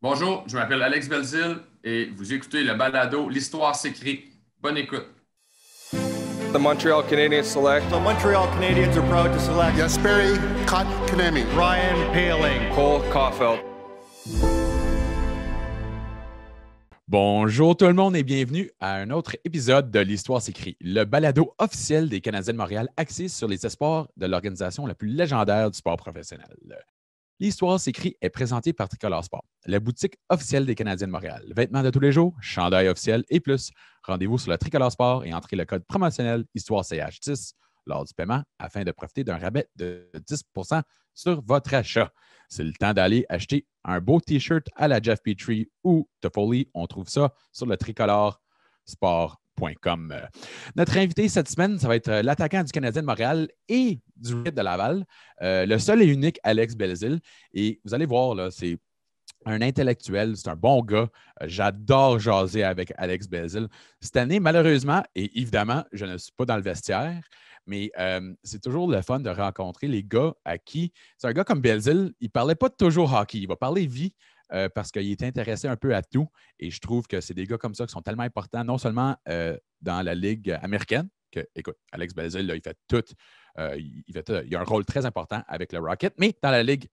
Bonjour, je m'appelle Alex Belzile et vous écoutez le balado L'Histoire s'écrit. Bonne écoute. The Montreal Canadiens select The Montreal Canadiens are proud to select Jesperi Kotkaniemi, Ryan Poehling, Cole Caulfield. Bonjour tout le monde et bienvenue à un autre épisode de l'Histoire s'écrit, le balado officiel des Canadiens de Montréal axé sur les espoirs de l'organisation la plus légendaire du sport professionnel. L'Histoire s'écrit est présentée par Tricolore Sport, la boutique officielle des Canadiens de Montréal. Vêtements de tous les jours, chandail officiel et plus. Rendez-vous sur le Tricolore Sport et entrez le code promotionnel HistoireCH10 lors du paiement afin de profiter d'un rabais de 10 % sur votre achat. C'est le temps d'aller acheter un beau T-shirt à la Jeff Petrie ou Toffoli. On trouve ça sur le tricoloresport.com. Notre invité cette semaine, ça va être l'attaquant du Canadien de Montréal et du Red de Laval, le seul et unique Alex Belzile. Et vous allez voir, là, c'est un intellectuel, c'est un bon gars. J'adore jaser avec Alex Belzile. Cette année, malheureusement, et évidemment, je ne suis pas dans le vestiaire, mais c'est toujours le fun de rencontrer les gars à qui... C'est un gars comme Belzile, il ne parlait pas toujours hockey, il va parler vie parce qu'il est intéressé un peu à tout. Et je trouve que c'est des gars comme ça qui sont tellement importants, non seulement dans la Ligue américaine, que, écoute, Alex Belzile, là, il fait tout. Il a un rôle très important avec le Rocket, mais dans la Ligue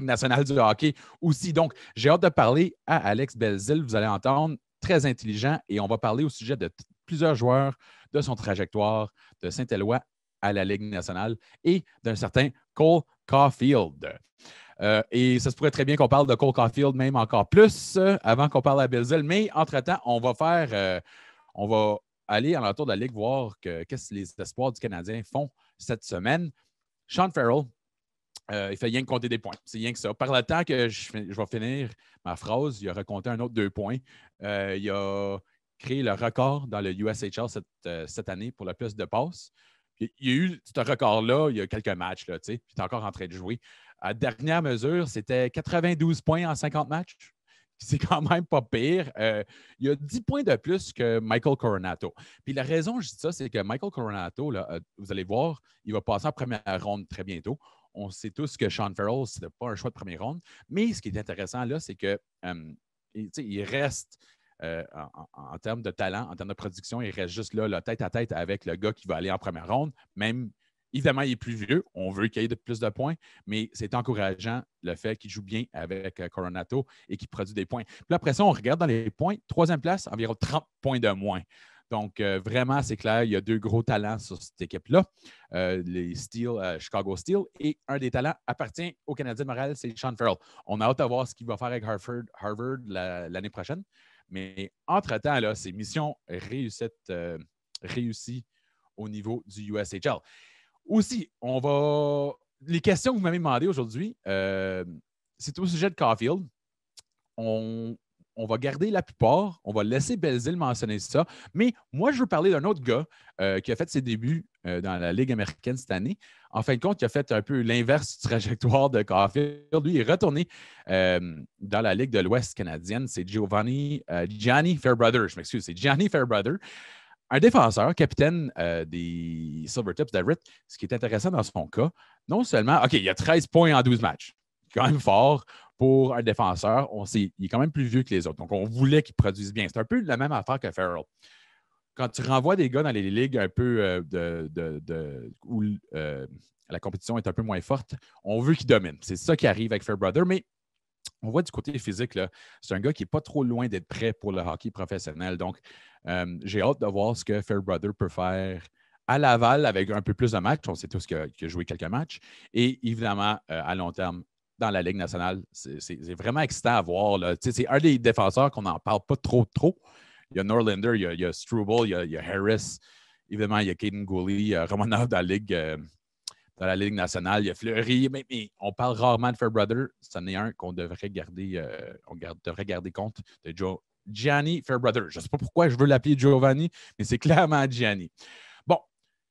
nationale du hockey aussi. Donc, j'ai hâte de parler à Alex Belzile. Vous allez entendre, très intelligent, et on va parler au sujet de plusieurs joueurs, de son trajectoire de Saint-Éloi à la Ligue nationale et d'un certain Cole Caulfield. Et ça se pourrait très bien qu'on parle de Cole Caulfield même encore plus avant qu'on parle à Belzile, mais entre-temps, on va aller à l'entour de la Ligue voir qu'est-ce que les espoirs du Canadien font cette semaine. Sean Farrell, il fait rien que compter des points. C'est rien que ça. Par le temps que je vais finir ma phrase, il a recompté un autre 2 points. Il a créé le record dans le USHL cette année pour le plus de passes. Il y a eu ce record-là il y a quelques matchs. Là, il est encore en train de jouer. À dernière mesure, c'était 92 points en 50 matchs. C'est quand même pas pire. Il y a 10 points de plus que Michael Coronato. Puis la raison que je dis ça, c'est que Michael Coronato, là, vous allez voir, il va passer en première ronde très bientôt. On sait tous que Sean Farrell, ce n'est pas un choix de première ronde. Mais ce qui est intéressant là, c'est que il reste en termes de talent, en termes de production, il reste juste là, tête à tête avec le gars qui va aller en première ronde. Même, évidemment, il est plus vieux. On veut qu'il y ait plus de points, mais c'est encourageant le fait qu'il joue bien avec Coronato et qu'il produit des points. Puis après ça, on regarde dans les points. Troisième place, environ 30 points de moins. Donc, vraiment, c'est clair, il y a 2 gros talents sur cette équipe-là, les Chicago Steel, et un des talents appartient au Canadien de Montréal, c'est Sean Farrell. On a hâte de voir ce qu'il va faire avec Harvard l'année prochaine. Mais entre-temps, là, c'est mission réussie au niveau du USHL. Aussi, les questions que vous m'avez demandées aujourd'hui, c'est au sujet de Caulfield. On va garder la plupart. On va laisser Belzile mentionner ça. Mais moi, je veux parler d'un autre gars qui a fait ses débuts dans la Ligue américaine cette année. En fin de compte, il a fait un peu l'inverse du trajectoire de Caulfield. Lui, il est retourné dans la Ligue de l'Ouest canadienne. C'est Gianni Fairbrother. Je m'excuse, c'est Gianni Fairbrother. Un défenseur, capitaine des Silvertips d'Everett. Ce qui est intéressant dans son cas, non seulement, OK, il a 13 points en 12 matchs. Quand même fort pour un défenseur. Il est quand même plus vieux que les autres. Donc, on voulait qu'il produise bien. C'est un peu la même affaire que Farrell. Quand tu renvoies des gars dans les ligues un peu où la compétition est un peu moins forte, on veut qu'ils dominent. C'est ça qui arrive avec Fairbrother, mais on voit du côté physique, là, c'est un gars qui n'est pas trop loin d'être prêt pour le hockey professionnel. Donc, j'ai hâte de voir ce que Fairbrother peut faire à Laval avec un peu plus de matchs. On sait tous qu'il a joué quelques matchs. Et évidemment, à long terme, dans la Ligue nationale, c'est vraiment excitant à voir. Là. C'est un des défenseurs qu'on n'en parle pas trop. Il y a Norlinder, il y a Struble, il y a Harris. Évidemment, il y a Caden Gooley, il y a Romanov dans la Ligue nationale. Il y a Fleury. Mais on parle rarement de Fairbrother. C'en est un qu'on devrait garder, devrait garder compte de Gianni Fairbrother. Je ne sais pas pourquoi je veux l'appeler Giovanni, mais c'est clairement Gianni. Bon,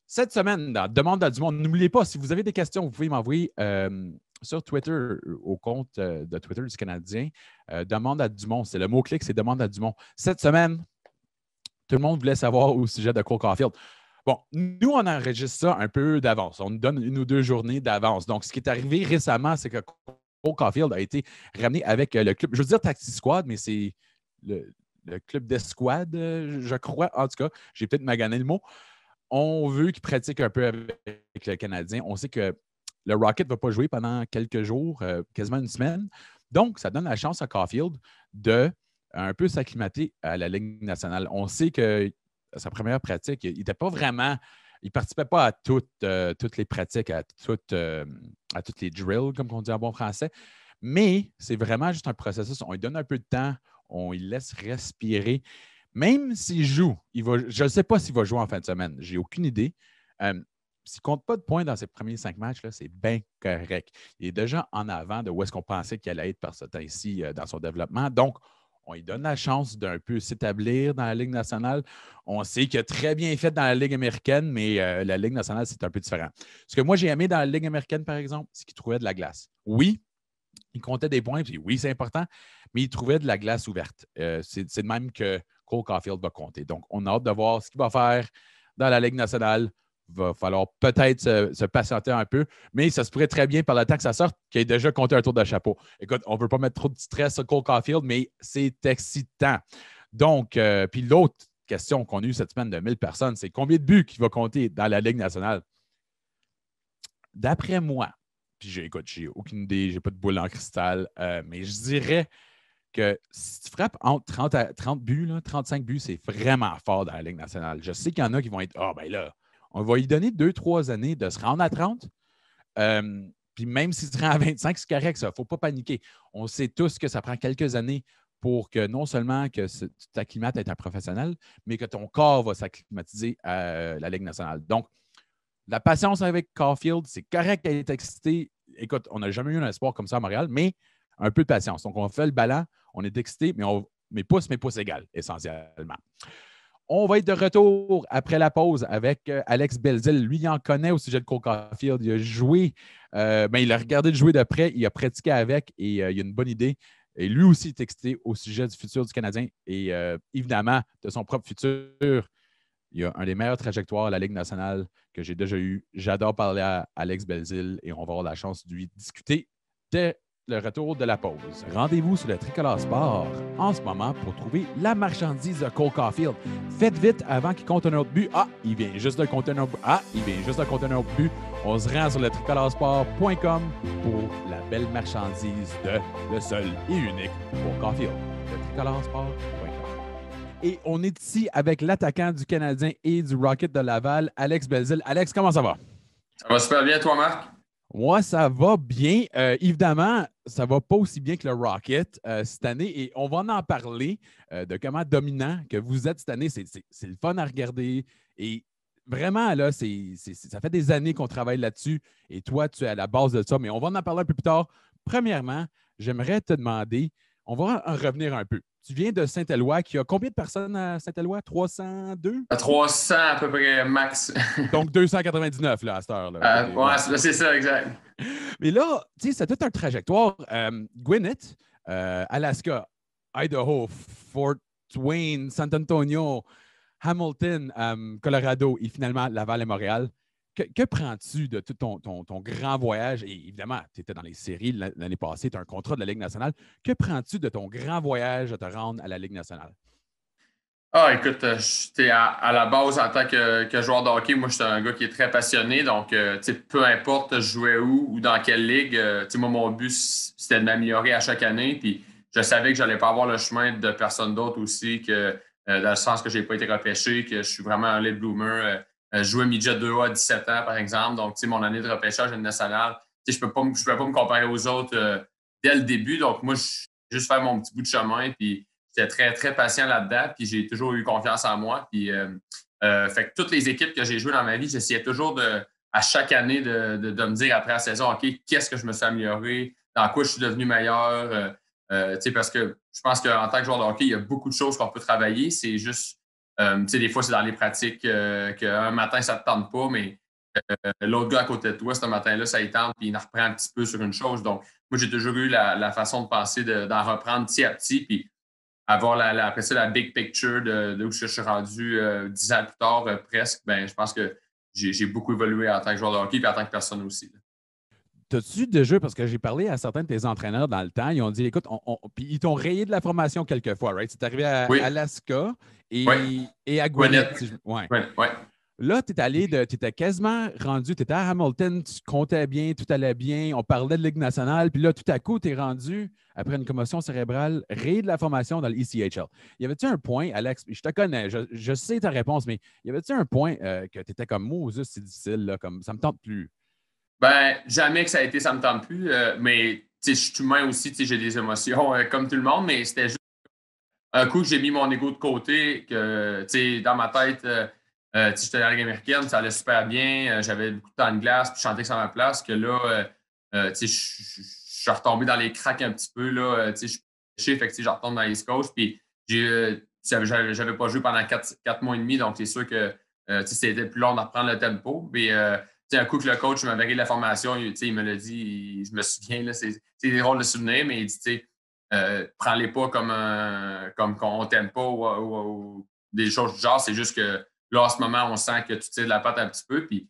cette semaine, dans Demande à du monde, n'oubliez pas, si vous avez des questions, vous pouvez m'envoyer sur Twitter, au compte de Twitter du Canadien, Demande à Dumont. C'est le mot-clic, c'est Demande à Dumont. Cette semaine, tout le monde voulait savoir au sujet de Cole Caulfield. Bon, nous, on enregistre ça un peu d'avance. On nous donne 1 ou 2 journées d'avance. Donc, ce qui est arrivé récemment, c'est que Cole Caulfield a été ramené avec le club, je veux dire Taxi Squad, mais c'est le club d'escouade, je crois. En tout cas, j'ai peut-être magané le mot. On veut qu'il pratique un peu avec le Canadien. On sait que le Rocket ne va pas jouer pendant quelques jours, quasiment une semaine. Donc, ça donne la chance à Caulfield de un peu s'acclimater à la Ligue nationale. On sait que sa première pratique, il n'était pas vraiment. Il ne participait pas à toutes les pratiques, à toutes les drills, comme on dit en bon français. Mais c'est vraiment juste un processus. On lui donne un peu de temps, on lui laisse respirer. Même s'il joue, je ne sais pas s'il va jouer en fin de semaine. Je n'ai aucune idée. S'il ne compte pas de points dans ses premiers 5 matchs, là, c'est bien correct. Il est déjà en avant de où est-ce qu'on pensait qu'il allait être par ce temps-ci dans son développement. Donc, on lui donne la chance d'un peu s'établir dans la Ligue nationale. On sait qu'il a très bien fait dans la Ligue américaine, mais la Ligue nationale, c'est un peu différent. Ce que moi, j'ai aimé dans la Ligue américaine, par exemple, c'est qu'il trouvait de la glace. Oui, il comptait des points, puis oui, c'est important, mais il trouvait de la glace ouverte. C'est de même que Cole Caulfield va compter. Donc, on a hâte de voir ce qu'il va faire dans la Ligue nationale. Il va falloir peut-être se patienter un peu, mais ça se pourrait très bien par le temps que ça sorte qu'il ait déjà compté un tour de chapeau. Écoute, on ne veut pas mettre trop de stress sur Cole Caulfield, mais c'est excitant. Donc, puis l'autre question qu'on a eue cette semaine de 1000 personnes, c'est combien de buts qu'il va compter dans la Ligue nationale? D'après moi, puis écoute, j'ai aucune idée, j'ai pas de boule en cristal, mais je dirais que si tu frappes entre 30 buts, là, 35 buts, c'est vraiment fort dans la Ligue nationale. Je sais qu'il y en a qui vont être ben là, on va lui donner 2-3 années de se rendre à 30. Puis même s'il se rend à 25, c'est correct, ça. Il ne faut pas paniquer. On sait tous que ça prend quelques années pour que non seulement que tu t'acclimates à être un professionnel, mais que ton corps va s'acclimatiser à la Ligue nationale. Donc, la patience avec Caulfield, c'est correct d'être excité. Écoute, on n'a jamais eu un espoir comme ça à Montréal, mais un peu de patience. Donc, on fait le ballon, on est excité, mais mes pouces égales, essentiellement. On va être de retour après la pause avec Alex Belzile. Lui, il en connaît au sujet de Cole Caulfield. Il a joué, il a regardé le jouer de près, il a pratiqué avec et il a une bonne idée. Et lui aussi est excité au sujet du futur du Canadien et évidemment de son propre futur. Il y a un des meilleures trajectoires à la Ligue nationale que j'ai déjà eu. J'adore parler à Alex Belzile et on va avoir la chance de lui discuter dès le retour de la pause. Rendez-vous sur le Tricolore Sport en ce moment pour trouver la marchandise de Cole Caulfield. Faites vite avant qu'il compte un autre but. Il vient juste de compter un autre but. Il vient juste de compter un autre but. On se rend sur le tricoloresport.com pour la belle marchandise de le seul et unique Cole Caulfield. Le tricoloresport.com. Et on est ici avec l'attaquant du Canadien et du Rocket de Laval, Alex Belzile. Alex, comment ça va? Ça va super bien, toi, Marc? Moi, ça va bien. Évidemment, ça ne va pas aussi bien que le Rocket cette année et on va en parler de comment dominant que vous êtes cette année. C'est le fun à regarder et vraiment, là, ça fait des années qu'on travaille là-dessus et toi, tu es à la base de ça, mais on va en parler un peu plus tard. Premièrement, j'aimerais te demander, on va en revenir un peu. Tu viens de Saint-Éloi, qui a combien de personnes à Saint-Éloi? 302? À 300 à peu près max. Donc 299 là, à cette heure-là. Ouais, c'est ça, exact. Mais là, tu sais, c'est toute une trajectoire. Gwinnett, Alaska, Idaho, Fort Wayne, San Antonio, Hamilton, Colorado et finalement Laval et Montréal. Que prends-tu de tout ton grand voyage? Et évidemment, tu étais dans les séries l'année passée, tu as un contrat de la Ligue nationale. Que prends-tu de ton grand voyage à te rendre à la Ligue nationale? Écoute, j'étais à la base en tant que joueur de hockey. Moi, j'étais un gars qui est très passionné. Donc, peu importe je jouais où ou dans quelle ligue, moi, mon but, c'était de m'améliorer à chaque année. Puis, je savais que je n'allais pas avoir le chemin de personne d'autre aussi, que dans le sens que je n'ai pas été repêché, que je suis vraiment un late bloomer. Je jouais midget 2A à 17 ans, par exemple. Donc, mon année de repêchage nationale, je ne peux pas me comparer aux autres dès le début. Donc, moi, je juste faire mon petit bout de chemin. Puis, j'étais très, très patient là-dedans. Puis, j'ai toujours eu confiance en moi. Puis, fait que toutes les équipes que j'ai jouées dans ma vie, j'essayais toujours à chaque année de me dire après la saison, OK, qu'est-ce que je me suis amélioré? Dans quoi je suis devenu meilleur? Parce que je pense qu'en tant que joueur de hockey, il y a beaucoup de choses qu'on peut travailler. C'est juste des fois, c'est dans les pratiques qu'un matin, ça ne te tente pas, mais l'autre gars à côté de toi, ce matin-là, ça y tente, puis il en reprend un petit peu sur une chose. Donc, moi, j'ai toujours eu la façon de penser d'en reprendre petit à petit, puis avoir après ça, la big picture de où je suis rendu 10 ans plus tard, presque. Je pense que j'ai beaucoup évolué en tant que joueur de hockey et en tant que personne aussi. Là. t'as-tu déjà, parce que j'ai parlé à certains de tes entraîneurs dans le temps, ils ont dit, écoute, puis ils t'ont rayé de la formation quelquefois, right? C'est arrivé à Oui, Alaska oui. et à Gwinnett. Gwinnett. Ouais. Oui, oui. Là, tu étais quasiment rendu, tu étais à Hamilton, tu comptais bien, tout allait bien, on parlait de Ligue nationale, puis là, tout à coup, tu es rendu, après une commotion cérébrale, rayé de la formation dans le ECHL. Y avait-tu un point, Alex, je te connais, je sais ta réponse, mais y avait-tu un point que tu étais comme, Moses, c'est difficile, là, comme ça me tente plus? Ben, jamais que ça a été, ça me tente plus. Mais je suis humain aussi, j'ai des émotions comme tout le monde, mais c'était juste un coup que j'ai mis mon ego de côté, que dans ma tête, j'étais dans la Ligue américaine, ça allait super bien, j'avais beaucoup de temps de glace, puis je chantais que ça ma place, que là, je suis retombé dans les cracks un petit peu, là, je suis péché, fait que je retourne dans l'East Coast, puis j'avais pas joué pendant 4 mois et demi, donc c'est sûr que c'était plus long de reprendre le tempo, mais un coup que le coach m'avait réglé la formation, il me l'a dit, je me souviens, là, c'est drôle de souvenir, mais il dit, prends-les pas comme qu'on t'aime pas ou des choses du genre. C'est juste que là, en ce moment, on sent que tu tires de la patte un petit peu, puis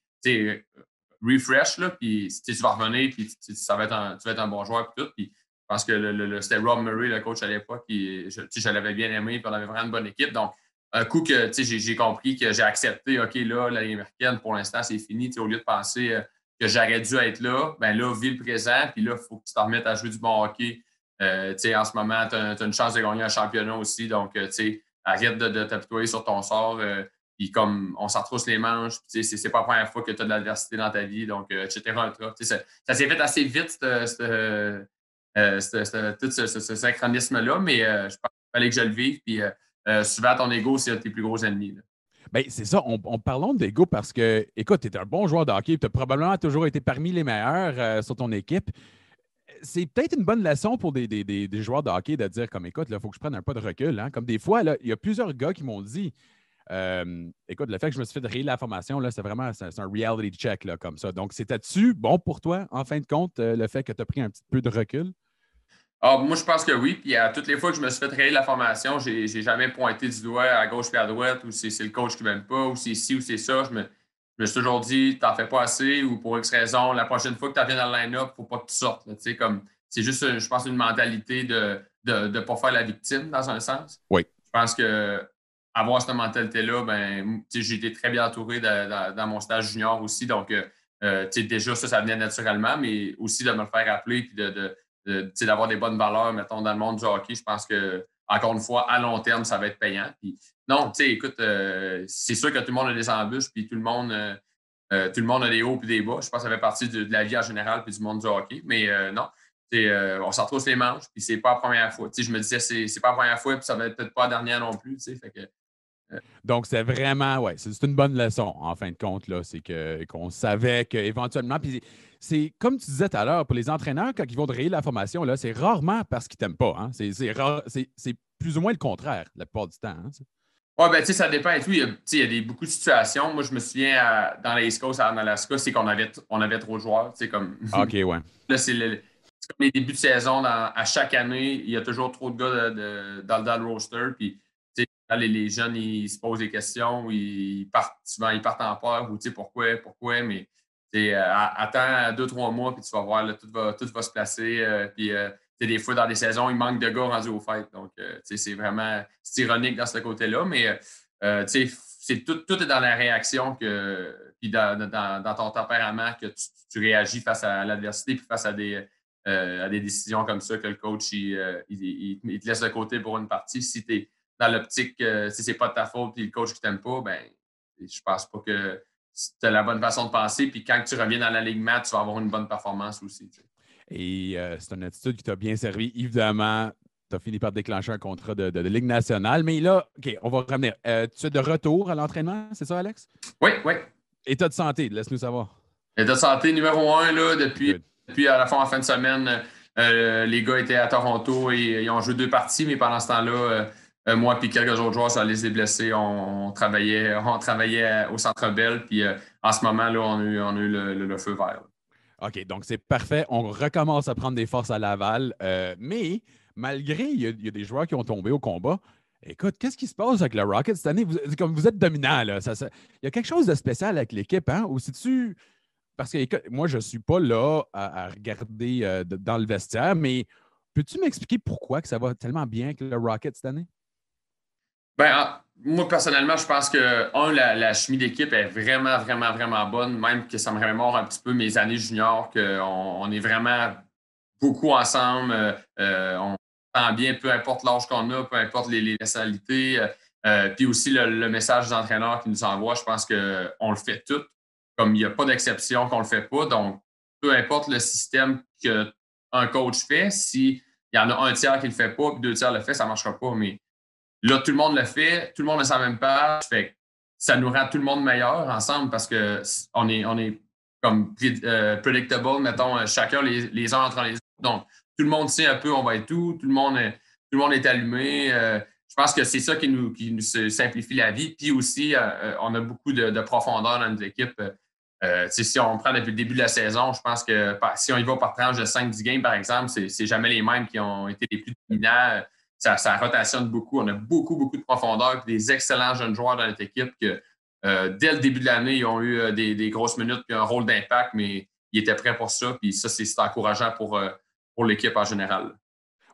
refresh, là, puis tu vas revenir, puis tu vas être un bon joueur, puis tout. Puis je pense que c'était Rob Murray, le coach à l'époque, puis je l'avais bien aimé, puis on avait vraiment une bonne équipe. Donc, un coup que j'ai compris que j'ai accepté, OK, là, la Ligue américaine, pour l'instant, c'est fini. Au lieu de penser que j'aurais dû être là, ben là, vis le présent, puis là, il faut que tu t'en remettes à jouer du bon hockey. En ce moment, tu as une chance de gagner un championnat aussi. Donc, arrête de t'apitoyer sur ton sort. Puis comme on s'en retrousse les manches, c'est pas la première fois que tu as de l'adversité dans ta vie, donc, etc. Ça s'est fait assez vite, tout ce synchronisme-là, mais je pense qu'il fallait que je le vive. Puis souvent, ton ego, c'est un de tes plus gros ennemis. Là. Bien, c'est ça. Parlons d'ego parce que, écoute, tu es un bon joueur de hockey. Tu as probablement toujours été parmi les meilleurs sur ton équipe. C'est peut-être une bonne leçon pour des joueurs de hockey de dire comme, écoute, il faut que je prenne un pas de recul. Hein. Comme des fois, il y a plusieurs gars qui m'ont dit, écoute, le fait que je me suis fait rayer la formation, là, c'est un reality check là, comme ça. Donc, c'était-tu bon pour toi, en fin de compte, le fait que tu as pris un petit peu de recul? Ah, moi, je pense que oui. Puis à toutes les fois que je me suis fait rayer la formation, j'ai jamais pointé du doigt à gauche et à droite, ou c'est le coach qui ne m'aime pas, ou c'est ci ou c'est ça. Je me suis toujours dit, t'en fais pas assez, ou pour X raison, la prochaine fois que tu viens dans le line-up, il ne faut pas que tu sortes. C'est juste, je pense, une mentalité de ne pas faire la victime, dans un sens. Oui. Je pense que avoir cette mentalité-là, ben, j'ai été très bien entouré dans mon stage junior aussi. Donc, déjà, ça venait naturellement, mais aussi de me le faire rappeler puis d'avoir des bonnes valeurs, mettons, dans le monde du hockey. Je pense que, encore une fois, à long terme, ça va être payant. Puis, non, écoute, c'est sûr que tout le monde a des embûches, puis tout le monde a des hauts et des bas. Je pense que ça fait partie de la vie en général puis du monde du hockey. Mais non, on s'en retrousse les manches, puis c'est pas la première fois. Je me disais, c'est pas la première fois, puis ça va être peut-être pas la dernière non plus. Fait que, donc, c'est vraiment, ouais, c'est une bonne leçon, en fin de compte, là. C'est qu'on savait qu'éventuellement, puis c'est comme tu disais tout à l'heure, pour les entraîneurs, quand ils vont rayer la formation, là, c'est rarement parce qu'ils t'aiment pas. Hein. C'est plus ou moins le contraire, la plupart du temps. Hein, oui, ben, ça dépend et tout. Il y a beaucoup de situations. Moi, je me souviens, dans la East Coast, en Alaska, c'est qu'on avait trop de joueurs. Comme... OK, ouais. Là, c'est comme les débuts de saison. À chaque année, il y a toujours trop de gars dans le roster. Puis, les jeunes, ils se posent des questions, souvent, ils partent en peur, ou pourquoi, mais attends 2-3 mois, puis tu vas voir, là, tout va se placer. Puis, des fois, dans des saisons, il manque de gars rendus aux fêtes. Donc, c'est ironique dans ce côté-là, mais tout est dans la réaction puis dans ton tempérament que tu réagis face à l'adversité, puis face à des décisions comme ça que le coach il te laisse de côté pour une partie. Si tu es dans l'optique, si c'est pas de ta faute et le coach qui t'aime pas, ben je pense pas que tu as la bonne façon de penser. Puis quand tu reviens dans l'alignement, tu vas avoir une bonne performance aussi. T'sais. Et c'est une attitude qui t'a bien servi. Évidemment, tu as fini par déclencher un contrat de Ligue nationale. Mais là, OK, on va revenir. Tu es de retour à l'entraînement, c'est ça, Alex? Oui. État de santé, laisse-nous savoir. État de santé numéro 1, là, depuis à la fin de semaine, les gars étaient à Toronto et ils ont joué 2 parties, mais pendant ce temps-là, moi et quelques autres joueurs, ça les blessés, on travaillait au Centre Bell. Puis en ce moment, là, on a eu le feu vert. Là. OK, donc c'est parfait. On recommence à prendre des forces à Laval. Mais malgré, il y a des joueurs qui ont tombé au combat. Écoute, qu'est-ce qui se passe avec le Rocket cette année? Comme vous êtes dominant, là. Il y a quelque chose de spécial avec l'équipe, hein? Ou si tu. parce que écoute, moi, je ne suis pas là à regarder dans le vestiaire, mais peux-tu m'expliquer pourquoi que ça va tellement bien avec le Rocket cette année? Moi, personnellement, je pense que, la chimie d'équipe est vraiment, vraiment, vraiment bonne, même que ça me remémore un petit peu mes années juniors, qu'on est vraiment beaucoup ensemble. On s'entend bien, peu importe l'âge qu'on a, peu importe les nationalités. Puis aussi, le message des entraîneurs qui nous envoient, je pense qu'on le fait tout. Comme il n'y a pas d'exception qu'on ne le fait pas. Donc, peu importe le système qu'un coach fait, s'il y en a un tiers qui ne le fait pas, puis deux tiers le fait, ça ne marchera pas. Mais là, tout le monde le fait, tout le monde est sur la même page. Fait que ça nous rend tout le monde meilleur ensemble parce qu'on est comme predictable, mettons, chacun les uns entre les autres. Donc, tout le monde sait un peu on va être tout le monde est allumé. Je pense que c'est ça qui nous simplifie la vie. Puis aussi, on a beaucoup de profondeur dans notre équipe. Si on prend depuis le début de la saison, je pense que si on y va par tranche de 5-10 games, par exemple, c'est jamais les mêmes qui ont été les plus dominants. Ça rotationne beaucoup. On a beaucoup, beaucoup de profondeur et des excellents jeunes joueurs dans notre équipe que dès le début de l'année, ils ont eu des grosses minutes et un rôle d'impact, mais ils étaient prêts pour ça. Puis ça, c'est encourageant pour l'équipe en général.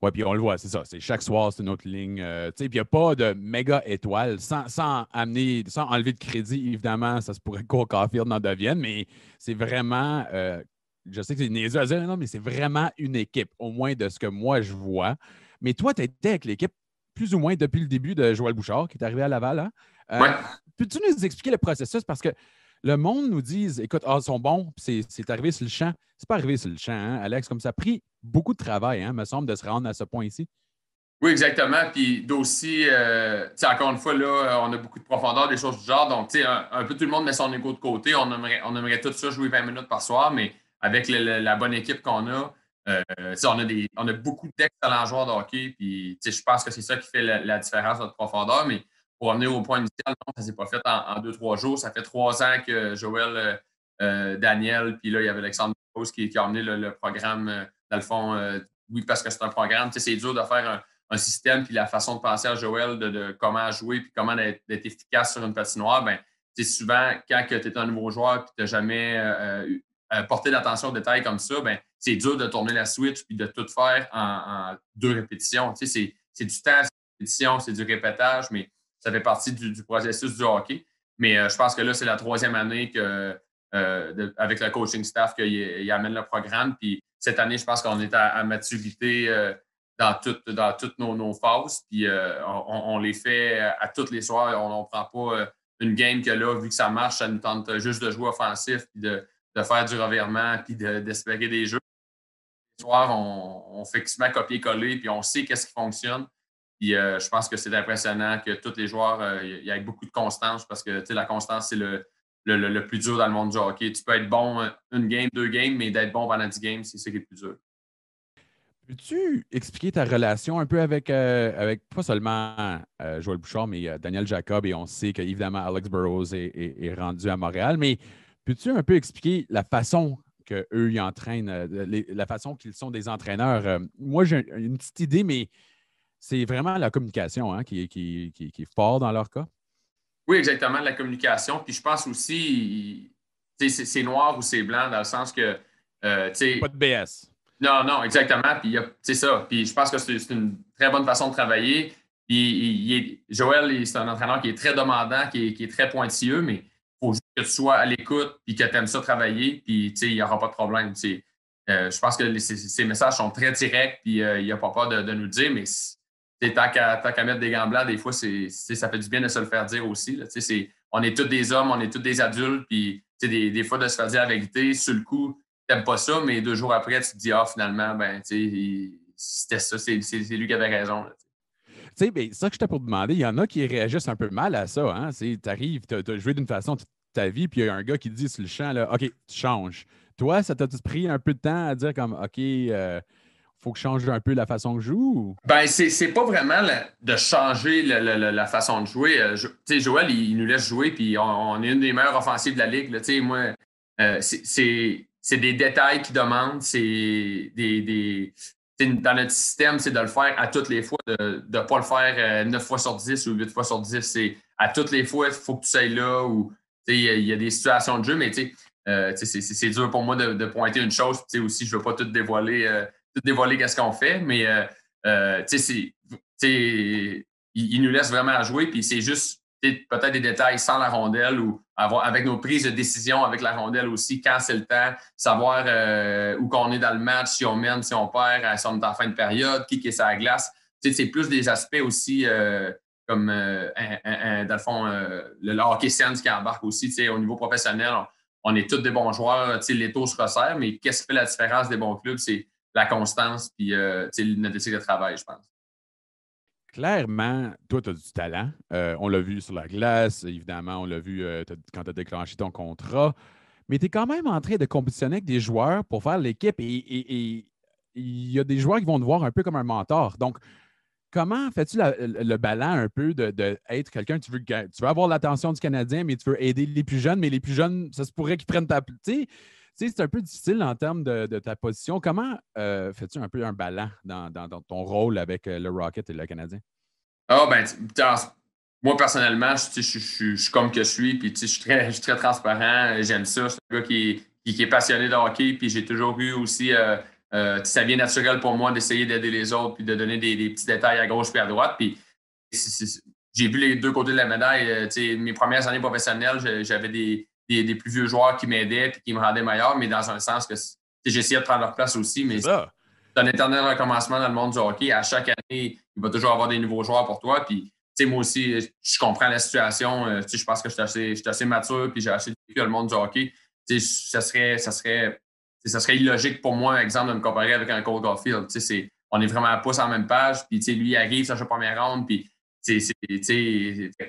Oui, puis on le voit, c'est ça. C'est chaque soir, c'est une autre ligne. Puis il n'y a pas de méga étoile. Sans enlever de crédit, évidemment, ça se pourrait que Cole Caulfield en devienne, mais c'est vraiment. Je sais que c'est niaiseux à dire, non, mais c'est vraiment une équipe, au moins de ce que moi je vois. Mais toi, tu étais avec l'équipe plus ou moins depuis le début de Joël Bouchard, qui est arrivé à Laval. Hein? Ouais. Peux-tu nous expliquer le processus? Parce que le monde nous dit, écoute, ils sont bons, puis c'est arrivé sur le champ. C'est pas arrivé sur le champ, hein, Alex, comme ça a pris beaucoup de travail, hein, me semble, de se rendre à ce point ici. Oui, exactement. Puis d'aussi, encore une fois, là, on a beaucoup de profondeur, des choses du genre. Donc, un peu tout le monde met son égo de côté. On aimerait tout ça jouer 20 minutes par soir, mais avec la bonne équipe qu'on a, on a beaucoup d'excellents joueurs de hockey. Puis, je pense que c'est ça qui fait la différence, notre profondeur. Mais pour revenir au point initial, non, ça ne s'est pas fait en 2-3 jours. Ça fait 3 ans que Joël, Daniel, puis là, il y avait Alexandre Rose qui a emmené le programme, dans le fond. Oui, parce que c'est un programme. C'est dur de faire un système, puis la façon de penser à Joël de comment jouer, puis comment d'être efficace sur une patinoire. Souvent, quand tu es un nouveau joueur, puis tu n'as jamais porté d'attention aux détails comme ça, c'est dur de tourner la switch, puis de tout faire en 2 répétitions. C'est du temps, c'est des répétitions, c'est du répétage, mais ça fait partie du processus du hockey. Mais je pense que là, c'est la 3e année avec le coaching staff qu'il amène le programme. Puis cette année, je pense qu'on est à maturité dans toutes nos phases. Puis on les fait à tous les soirs. On ne prend pas une game que là, vu que ça marche, ça nous tente juste de jouer offensif, puis de faire du revirement, puis d'espérer des jeux. Les soirs, on fait quasiment copier-coller, puis on sait qu'est-ce qui fonctionne. Puis je pense que c'est impressionnant que tous les joueurs, il y ait beaucoup de constance, parce que la constance, c'est le plus dur dans le monde du hockey. Tu peux être bon une game, 2 games, mais d'être bon pendant 10 games, c'est ça qui est le plus dur. Peux-tu expliquer ta relation un peu avec pas seulement Joël Bouchard, mais Daniel Jacob, et on sait qu'évidemment Alex Burrows est rendu à Montréal, mais peux-tu un peu expliquer la façon qu'eux ils entraînent, la façon qu'ils sont des entraîneurs? Moi, j'ai une petite idée, mais c'est vraiment la communication, hein, qui est fort dans leur cas. Oui, exactement, la communication. Puis je pense aussi, c'est noir ou c'est blanc, dans le sens que, Pas de BS. Non, exactement. Puis c'est ça. Puis je pense que c'est une très bonne façon de travailler. Puis Joël, c'est un entraîneur qui est très demandant, qui est très pointilleux, mais il faut juste que tu sois à l'écoute puis que tu aimes ça travailler, puis il n'y aura pas de problème. Je pense que ces messages sont très directs, puis il n'y a pas peur de nous le dire, mais tant qu'à mettre des gants blancs, des fois, ça fait du bien de se le faire dire aussi. Là. On est tous des hommes, on est tous des adultes, puis des fois, de se faire dire la vérité, sur le coup, t'aimes pas ça, mais 2 jours après, tu te dis, finalement, c'était ça, c'est lui qui avait raison. Tu sais, c'est ça que je t'ai pour demander. Il y en a qui réagissent un peu mal à ça. Hein? Tu arrives, tu as joué d'une façon toute ta vie, puis il y a un gars qui te dit sur le champ, là, OK, tu changes. Toi, ça t'a pris un peu de temps à dire comme, OK, faut que je change un peu la façon que je joue? C'est pas vraiment de changer la façon de jouer. Joël, il nous laisse jouer, puis on est une des meilleures offensives de la Ligue. Là, moi, c'est des détails qui demandent, dans notre système, c'est de le faire à toutes les fois, de ne pas le faire 9 fois sur 10 ou 8 fois sur 10. C'est à toutes les fois, il faut que tu ailles là, ou il y a des situations de jeu, mais c'est dur pour moi de pointer une chose. Aussi, je ne veux pas tout dévoiler qu'est-ce qu'on fait, mais il nous laisse vraiment à jouer, puis c'est juste peut-être des détails sans la rondelle ou avec nos prises de décision avec la rondelle aussi, quand c'est le temps, savoir où qu'on est dans le match, si on mène, si on perd, si on est en fin de période, qui est sur la glace. C'est plus des aspects aussi comme, dans le fond, le hockey sense qui embarque aussi. Au niveau professionnel, on est tous des bons joueurs, les taux se resserrent, mais qu'est-ce qui fait la différence des bons clubs? C'est la constance puis notre éthique de travail, je pense. Clairement, toi, tu as du talent. On l'a vu sur la glace, évidemment, on l'a vu quand tu as déclenché ton contrat. Mais tu es quand même en train de compétitionner avec des joueurs pour faire l'équipe et il y a des joueurs qui vont te voir un peu comme un mentor. Donc, comment fais-tu le ballon un peu de être quelqu'un, tu veux avoir l'attention du Canadien, mais tu veux aider les plus jeunes, mais les plus jeunes, ça se pourrait qu'ils prennent ta place. Tu sais, c'est un peu difficile en termes de ta position. Comment fais-tu un peu un ballon dans ton rôle avec le Rocket et le Canadien? Ah, ben, moi, personnellement, je suis comme que je suis, puis je suis très transparent. J'aime ça. Je suis un gars qui est passionné de hockey, puis j'ai toujours eu aussi. Ça vient naturel pour moi d'essayer d'aider les autres, puis de donner des petits détails à gauche puis à droite. Puis j'ai vu les deux côtés de la médaille. Mes premières années professionnelles, j'avais des plus vieux joueurs qui m'aidaient puis qui me rendaient meilleur, mais dans un sens que j'essayais de prendre leur place aussi. Mais c'est un éternel recommencement dans le monde du hockey. À chaque année, il va toujours avoir des nouveaux joueurs pour toi. Puis, moi aussi, je comprends la situation. Je pense que je suis assez mature puis j'ai assez vécu dans le monde du hockey. Ça serait illogique pour moi, par exemple, de me comparer avec un Cole Caulfield. On est vraiment pas sur la même page. Puis, lui, il arrive sur sa première ronde. Puis,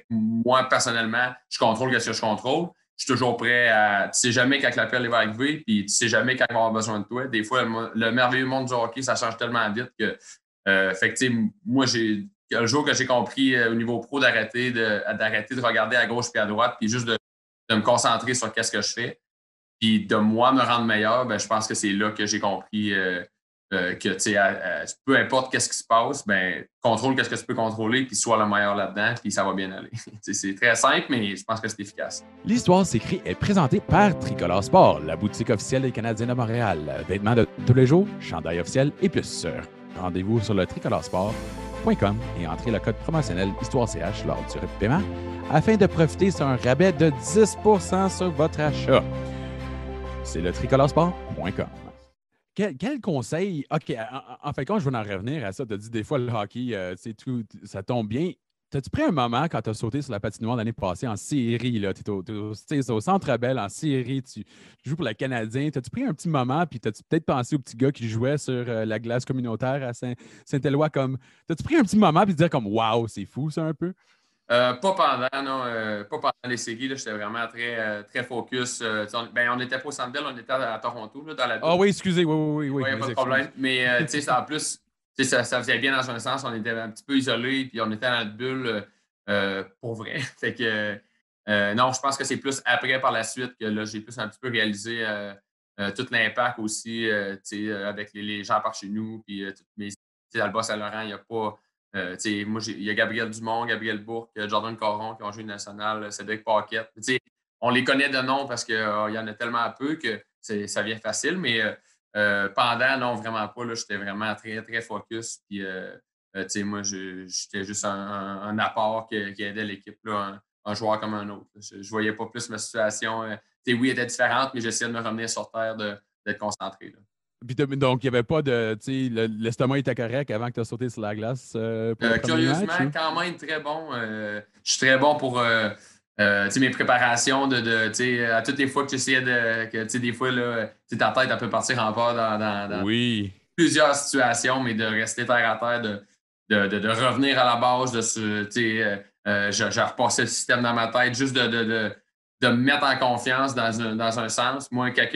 moi, personnellement, je contrôle ce que je contrôle. Je suis toujours prêt à. Tu sais jamais quand l'appel va arriver, puis tu sais jamais quand il va avoir besoin de toi. Des fois, le merveilleux monde du hockey, ça change tellement vite que. Moi, le jour que j'ai compris au niveau pro d'arrêter de regarder à gauche puis à droite, puis juste de me concentrer sur qu'est-ce que je fais, puis de moi me rendre meilleur, ben, je pense que c'est là que j'ai compris que peu importe qu'est-ce qui se passe, ben, contrôle qu'est-ce que tu peux contrôler, puis sois le meilleur là-dedans, puis ça va bien aller. C'est très simple, mais je pense que c'est efficace. L'Histoire s'écrit est présentée par Tricolore Sport, la boutique officielle des Canadiens de Montréal. Vêtements de tous les jours, chandail officiel et plus. Rendez-vous sur le tricoloresport.com et entrez le code promotionnel HistoireCH lors du paiement afin de profiter sur un rabais de 10% sur votre achat. C'est le tricoloresport.com. Quel conseil? OK, en fait, quand je veux en revenir à ça, tu as dit des fois le hockey, ça tombe bien. T'as-tu pris un moment quand tu as sauté sur la patinoire l'année passée en série? Tu es au Centre Bell en série, tu joues pour le Canadien. T'as-tu pris un petit moment puis t'as-tu peut-être pensé au petit gars qui jouait sur la glace communautaire à Saint-Éloi? T'as-tu pris un petit moment puis te dire comme wow, c'est fou ça un peu? Pas pendant les séries. J'étais vraiment très focus. On n'était pas au Centre Bell, on était à Toronto, là, dans la. Ah oui, excusez, oui. Il n'y a pas de problème. Mais en plus, ça faisait bien dans un sens. On était un petit peu isolés, puis on était dans notre bulle pour vrai. Fait que non, je pense que c'est plus après, par la suite, que là, j'ai plus un petit peu réalisé tout l'impact aussi avec les gens par chez nous. Puis dans le Bas-Saint-Laurent, il n'y a pas. Moi, il y a Gabriel Dumont, Gabriel Bourque, Jordan Caron qui ont joué national, Cédric Paquette. On les connaît de nom parce qu'il y en a tellement peu que ça vient facile, mais pendant, non, vraiment pas. Là, j'étais vraiment très, très focus. Puis, moi, j'étais juste un apport qui aidait l'équipe, là, un joueur comme un autre. Je ne voyais pas plus ma situation. Oui, elle était différente, mais j'essayais de me revenir sur terre, d'être concentré. Là. Puis donc, il n'y avait pas de. L'estomac était correct avant que tu aies sauté sur la glace. Curieusement, match, quand même très bon. Je suis très bon pour mes préparations. À toutes les fois que j'essayais des fois, là, ta tête elle peut partir en part dans plusieurs situations, mais de rester terre à terre, de revenir à la base, je repassais le système dans ma tête, juste de me mettre en confiance dans un sens. Moi, quand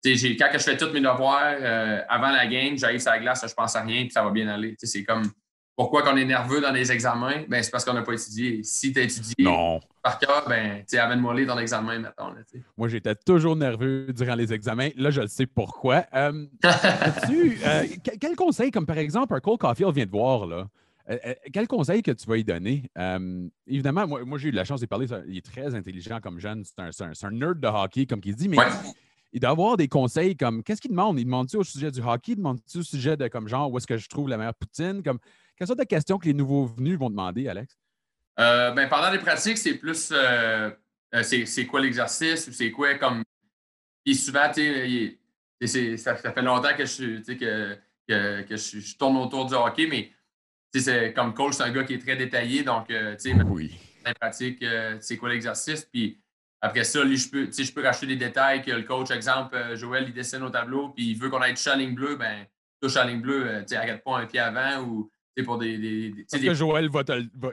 je fais tous mes devoirs avant la game, j'arrive sur la glace, je pense à rien, puis ça va bien aller. C'est comme pourquoi qu'on est nerveux dans les examens? Ben, c'est parce qu'on n'a pas étudié. Si tu as étudié par cœur, ben, amène-moi ton examen, mettons. Là, moi, j'étais toujours nerveux durant les examens. Là, je le sais pourquoi. Quel conseil, comme par exemple, un Cole Caulfield vient de voir, là? Quel conseil que tu vas lui donner? Évidemment, moi j'ai eu la chance de parler. Il est très intelligent comme jeune. C'est un nerd de hockey, comme il dit, mais Ouais. il doit avoir des conseils comme qu'est-ce qu'il demande? Il demande-tu au sujet du hockey? Il demande-tu au sujet de comme genre où est-ce que je trouve la meilleure poutine? Comme, quelles sortes de questions que les nouveaux venus vont demander, Alex? Ben, pendant les pratiques, c'est plus c'est quoi l'exercice ou c'est quoi comme. Puis souvent, tu sais, ça fait longtemps que je tourne autour du hockey, mais c'est comme coach, c'est un gars qui est très détaillé. Donc, tu sais, Oui. dans les pratiques, c'est quoi l'exercice. Puis après ça, lui, je peux racheter des détails que le coach, exemple, Joël, il dessine au tableau, puis il veut qu'on ait touché à la ligne bleue, ben touche à la ligne bleue, tu sais, arrête pas un pied avant ou pour Parce que Joël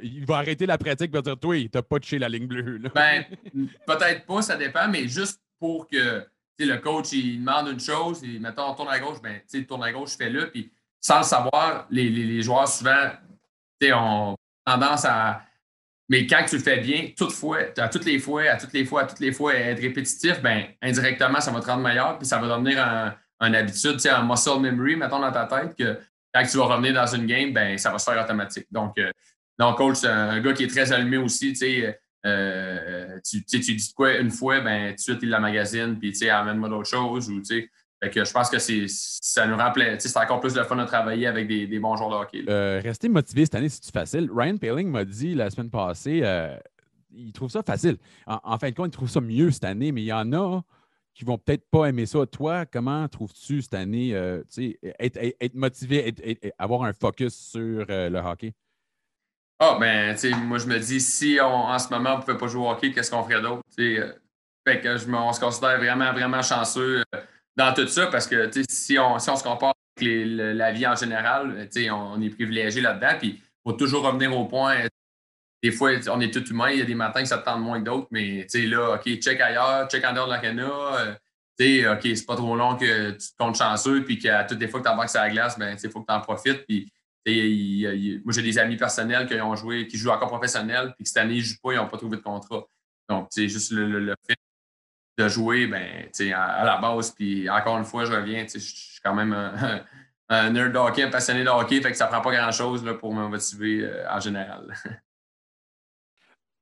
il va arrêter la pratique et va dire toi, t'as pas touché la ligne bleue. Là. Ben, peut-être pas, ça dépend, mais juste pour que le coach il demande une chose, et mettons, on tourne à gauche, ben, tourne à gauche, fais-le. Puis sans le savoir, les joueurs souvent ont tendance à. Mais quand tu le fais bien, à toutes les fois, être répétitif, ben, indirectement, ça va te rendre meilleur, puis ça va devenir une habitude, un muscle memory, mettons, dans ta tête, que quand tu vas revenir dans une game, ben, ça va se faire automatique. Donc, coach, c'est un gars qui est très allumé aussi, tu dis quoi une fois, ben, tout de suite, il la magazine, puis amène-moi d'autres choses. Fait que je pense que ça nous rend c'est encore plus le fun de travailler avec des bons joueurs de hockey. Rester motivé cette année, c'est facile. Ryan Poehling m'a dit la semaine passée, il trouve ça facile. En fin de compte, il trouve ça mieux cette année, mais il y en a qui vont peut-être pas aimer ça. Toi, comment trouves-tu cette année être motivé, avoir un focus sur le hockey? Ben, moi, je me dis, si en ce moment, on ne pouvait pas jouer au hockey, qu'est-ce qu'on ferait d'autre? Fait que on se considère vraiment, vraiment chanceux dans tout ça parce que si on se compare avec la vie en général, on est privilégié là-dedans. Puis, il faut toujours revenir au point. Des fois, on est tout humain. Il y a des matins que ça te tente moins que d'autres, mais là, OK, check ailleurs, check en dehors de l'arena. OK, c'est pas trop long que tu te comptes chanceux, puis qu'à toutes les fois que tu embarques sur la glace, ben, il faut que tu en profites. Puis, moi, j'ai des amis personnels qui jouent encore professionnels, puis que cette année, ils ne jouent pas, ils n'ont pas trouvé de contrat. Donc, juste le fait de jouer, ben, à la base, puis encore une fois, je reviens, je suis quand même un nerd de hockey, un passionné de hockey, fait que ça ne prend pas grand-chose là, pour me motiver en général.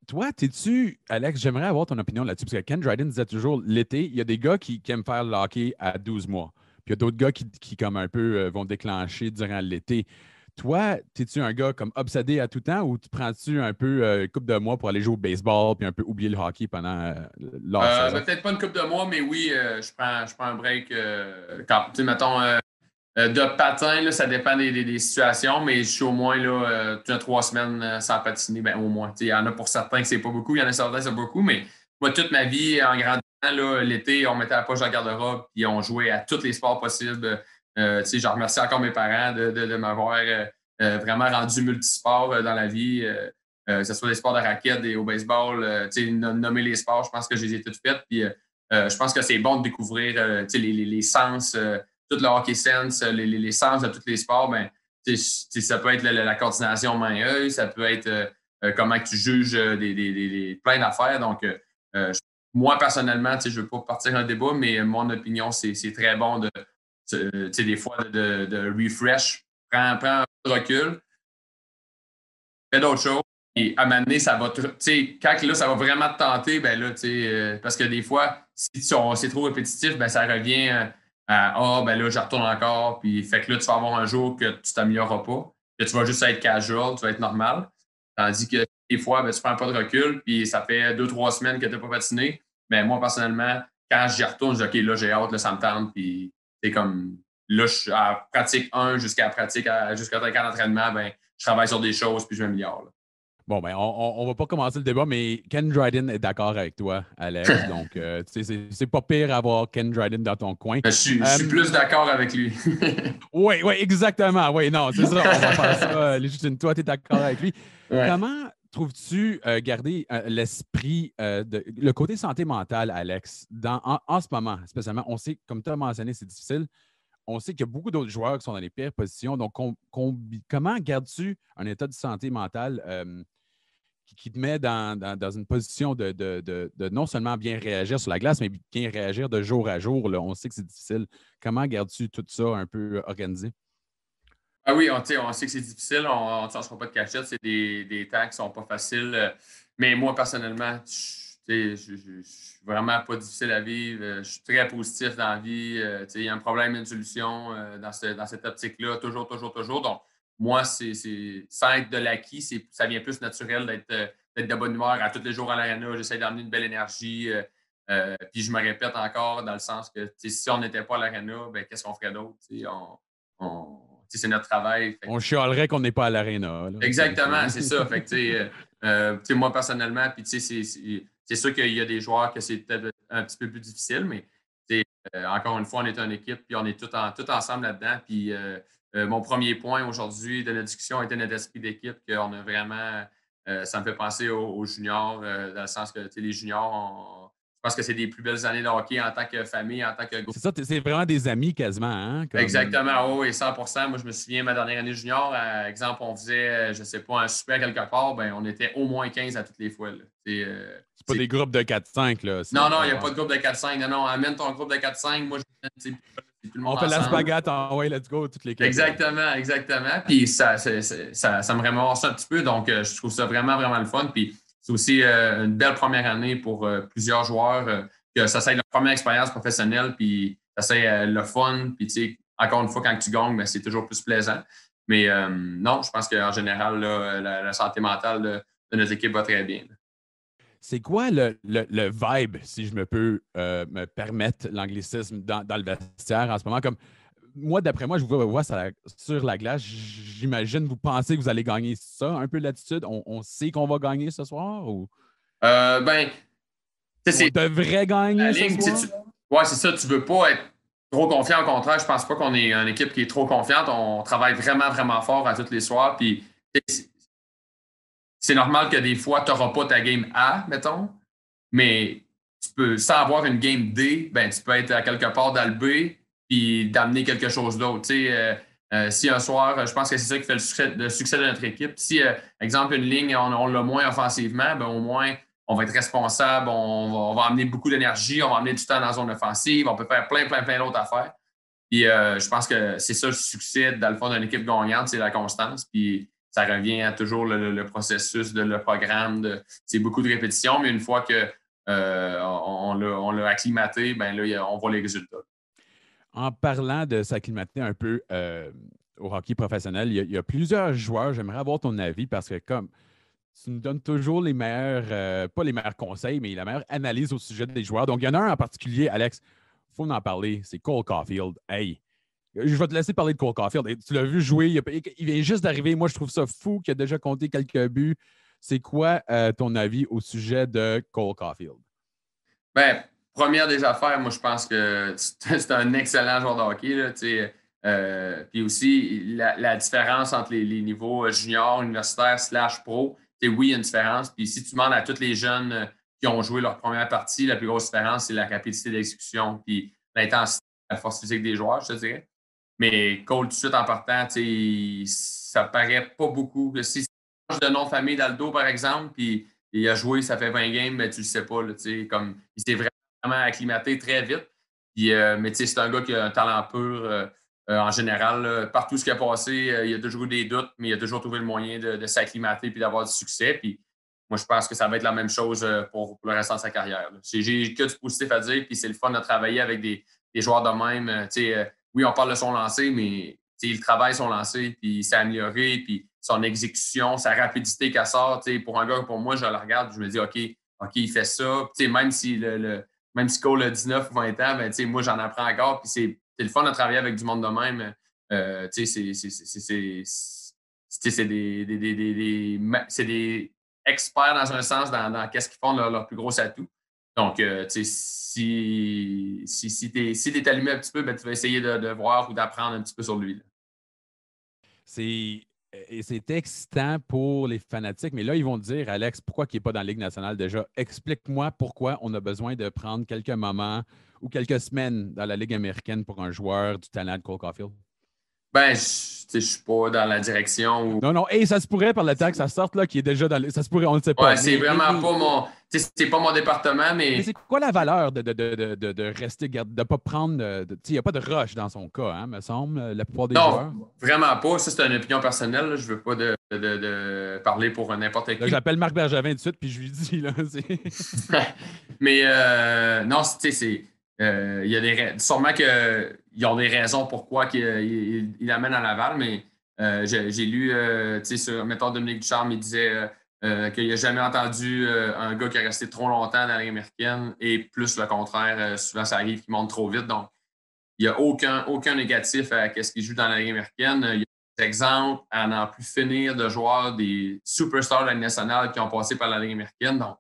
Toi, t'es-tu, Alex, j'aimerais avoir ton opinion là-dessus, parce que Ken Dryden disait toujours, l'été, il y a des gars qui aiment faire le hockey à 12 mois. Puis il y a d'autres gars qui comme un peu, vont déclencher durant l'été. Toi, t'es-tu un gars comme obsédé à tout temps ou tu prends-tu un peu une couple de mois pour aller jouer au baseball puis un peu oublier le hockey pendant l'heure saison? Peut-être pas une couple de mois, mais oui, je prends un break quand, mettons, de patin, là, ça dépend des situations, mais je suis au moins là, 3 semaines sans patiner, ben, au moins. Il y en a pour certains que c'est pas beaucoup, il y en a certains que c'est beaucoup, mais moi, toute ma vie, en grandissant, là, l'été, on mettait la poche dans le garde-robe puis on jouait à tous les sports possibles. Je remercie encore mes parents de m'avoir vraiment rendu multisport dans la vie, que ce soit des sports de raquettes et au baseball, nommer les sports, je pense que je les ai toutes faites. Puis je pense que c'est bon de découvrir les sens, tout le hockey sense, les sens de tous les sports. Ben, ça peut être la coordination main-œil, ça peut être comment tu juges plein d'affaires. Donc, moi, personnellement, je ne veux pas partir un débat, mais mon opinion, c'est très bon des fois de refresh. Prends un peu de recul, fais d'autres choses. Et à un moment donné, ça va quand là, ça va vraiment te tenter, ben là, parce que des fois, si c'est trop répétitif, ben ça revient à ben là, je retourne encore. Puis fait que là, tu vas avoir un jour que tu t'amélioreras pas, que tu vas juste être casual, tu vas être normal. Tandis que des fois, ben, tu prends pas de recul, puis ça fait 2-3 semaines que tu n'as pas patiné. Mais moi, personnellement, quand j'y retourne, je dis OK, là, j'ai hâte, là, ça me tente. Puis c'est comme là, je suis à pratique 1 jusqu'à le camp d'entraînement, ben, je travaille sur des choses puis je m'améliore. Là. Bon, ben, on ne va pas commencer le débat, mais Ken Dryden est d'accord avec toi, Alex. Donc, c'est pas pire avoir Ken Dryden dans ton coin. Je suis plus d'accord avec lui. Oui, exactement. Oui, non, c'est ça. On va faire ça. Légitime, toi, tu es d'accord avec lui. Ouais. Comment trouves-tu garder l'esprit, le côté santé mentale, Alex, en ce moment, spécialement? On sait, comme tu as mentionné, c'est difficile. On sait qu'il y a beaucoup d'autres joueurs qui sont dans les pires positions. Donc, comment gardes-tu un état de santé mentale qui te met dans une position de non seulement bien réagir sur la glace, mais bien réagir de jour à jour? Là. On sait que c'est difficile. Comment gardes-tu tout ça un peu organisé? Ah oui, on sait que c'est difficile, on ne sera pas de cachette, c'est des temps qui ne sont pas faciles. Mais moi, personnellement, je suis vraiment pas difficile à vivre. Je suis très positif dans la vie. Il y a un problème, une solution dans cette optique-là, toujours, toujours, toujours. Donc, moi, sans être de l'acquis, ça vient plus naturel d'être de bonne humeur à tous les jours à l'aréna. J'essaie d'amener une belle énergie. Puis je me répète encore dans le sens que si on n'était pas à l'aréna, ben, qu'est-ce qu'on ferait d'autre? C'est notre travail. On chialerait qu'on n'est pas à l'aréna. Exactement, c'est ça. Fait que, moi, personnellement, puis c'est sûr qu'il y a des joueurs que c'est peut-être un petit peu plus difficile, mais encore une fois, on est une équipe, puis on est tout ensemble là-dedans. Puis mon premier point aujourd'hui de notre discussion était notre esprit d'équipe, qu'on a vraiment, ça me fait penser aux juniors, dans le sens que les juniors, je pense que c'est des plus belles années de hockey en tant que famille, en tant que groupe. C'est ça, c'est vraiment des amis quasiment. Hein, Exactement, oui, 100%. Moi, je me souviens, ma dernière année junior, exemple, on faisait, je ne sais pas, un super quelque part, ben, on était au moins 15 à toutes les fois. C'est pas des groupes de 4-5. Là. Non, il n'y a pas de groupe de 4-5. Non, amène ton groupe de 4-5. Moi, tout le monde on fait ensemble. la spaghette en way, let's go, toutes les 4. Exactement. Puis ça me remorse un petit peu, donc je trouve ça vraiment, vraiment le fun. Puis c'est aussi une belle première année pour plusieurs joueurs, que ça soit leur première expérience professionnelle, puis ça soit le fun. Puis tu sais, encore une fois, quand tu gagnes, ben, c'est toujours plus plaisant. Mais non, je pense qu'en général, là, la santé mentale de notre équipe va très bien. Là. C'est quoi le vibe, si je me peux me permettre l'anglicisme, dans le vestiaire en ce moment? Comme moi, d'après moi, je vous vois sur la glace. J'imagine, vous pensez que vous allez gagner ça, un peu l'attitude? On sait qu'on va gagner ce soir? Ou... Ben, on devrait gagner ce soir? Oui, c'est ça. Tu ne veux pas être trop confiant. Au contraire, je ne pense pas qu'on est une équipe qui est trop confiante. On travaille vraiment, vraiment fort à tous les soirs. Puis, c'est normal que des fois, tu n'auras pas ta game A, mettons, mais tu peux, sans avoir une game D, ben, tu peux être à quelque part dans le B puis d'amener quelque chose d'autre. Si un soir, je pense que c'est ça qui fait le succès de notre équipe. Si, exemple, une ligne, on l'a moins offensivement, ben, au moins, on va être responsable, on va amener beaucoup d'énergie, on va amener du temps dans la zone offensive, on peut faire plein d'autres affaires. Puis je pense que c'est ça le succès, dans le fond, d'une équipe gagnante, c'est la constance. Puis ça revient à toujours le processus, le programme. C'est beaucoup de répétitions, mais une fois qu'on l'a acclimaté, ben là, on voit les résultats. En parlant de s'acclimater un peu au hockey professionnel, il y a plusieurs joueurs, j'aimerais avoir ton avis parce que comme tu nous donnes toujours les meilleurs, pas les meilleurs conseils, mais la meilleure analyse au sujet des joueurs. Donc, il y en a un en particulier, Alex, il faut en parler, c'est Cole Caulfield. Hey, je vais te laisser parler de Cole Caulfield. Tu l'as vu jouer, il vient juste d'arriver. Moi, je trouve ça fou qu'il a déjà compté quelques buts. C'est quoi ton avis au sujet de Cole Caulfield? Bien, première des affaires, moi, je pense que c'est un excellent joueur de hockey. Là, puis aussi, la différence entre les niveaux junior, universitaire, /pro, oui, il y a une différence. Puis si tu demandes à tous les jeunes qui ont joué leur première partie, la plus grosse différence, c'est la rapidité d'exécution puis l'intensité, la force physique des joueurs, je te dirais. Mais Cole, tout de suite en partant, ça paraît pas beaucoup. Si tu changes de nom de famille dans le dos, par exemple, puis il a joué, ça fait 20 games, mais tu le sais pas. Là, comme, il s'est vraiment acclimaté très vite. Puis, mais c'est un gars qui a un talent pur en général. Là, partout ce qui a passé, il a toujours eu des doutes, mais il a toujours trouvé le moyen de s'acclimater et d'avoir du succès. Puis, moi, je pense que ça va être la même chose pour le restant de sa carrière. J'ai que du positif à dire, puis c'est le fun de travailler avec des joueurs de même. Oui, on parle de son lancer, mais il travaille son lancer, puis il s'est amélioré, puis son exécution, sa rapidité qu'elle sort. Pour un gars, pour moi, je le regarde, je me dis, OK, il fait ça. Même si Cole a 19 ou 20 ans, ben, moi, j'en apprends encore, puis c'est le fun de travailler avec du monde de même. C'est des experts dans un sens dans qu'est-ce qu'ils font de leur plus gros atout. Donc, si tu es allumé un petit peu, ben, tu vas essayer de voir ou d'apprendre un petit peu sur lui. Là. C'est excitant pour les fanatiques, mais là, ils vont te dire, Alex, pourquoi il n'est pas dans la Ligue nationale déjà? Explique-moi pourquoi on a besoin de prendre quelques moments ou quelques semaines dans la Ligue américaine pour un joueur du talent de Cole Caulfield. Ben, je ne suis pas dans la direction où... Non, ça se pourrait par le temps que ça sorte, là, qui est déjà dans... Ça se pourrait, on ne sait pas. Ouais, c'est vraiment pas mon... c'est pas mon département, Mais mais c'est quoi la valeur de rester, de ne pas prendre. Il n'y a pas de rush dans son cas, hein, me semble, la plupart des joueurs. non, vraiment pas. Ça, c'est une opinion personnelle. Là. Je veux pas de parler pour n'importe Là, qui. j'appelle Marc Bergevin tout de suite, puis je lui dis, là, Mais non, il y a sûrement qu'ils ont des raisons pourquoi ils l'amènent à Laval, mais j'ai lu, mettons, Dominique Ducharme, il disait qu'il n'a jamais entendu un gars qui est resté trop longtemps dans la Ligue américaine et plus le contraire. Souvent, ça arrive qu'il monte trop vite. Donc, il n'y a aucun négatif à ce qu'il joue dans la Ligue américaine. Il y a des exemples à n'en plus finir de joueurs, des superstars de la Ligue nationale qui ont passé par la Ligue américaine. Donc,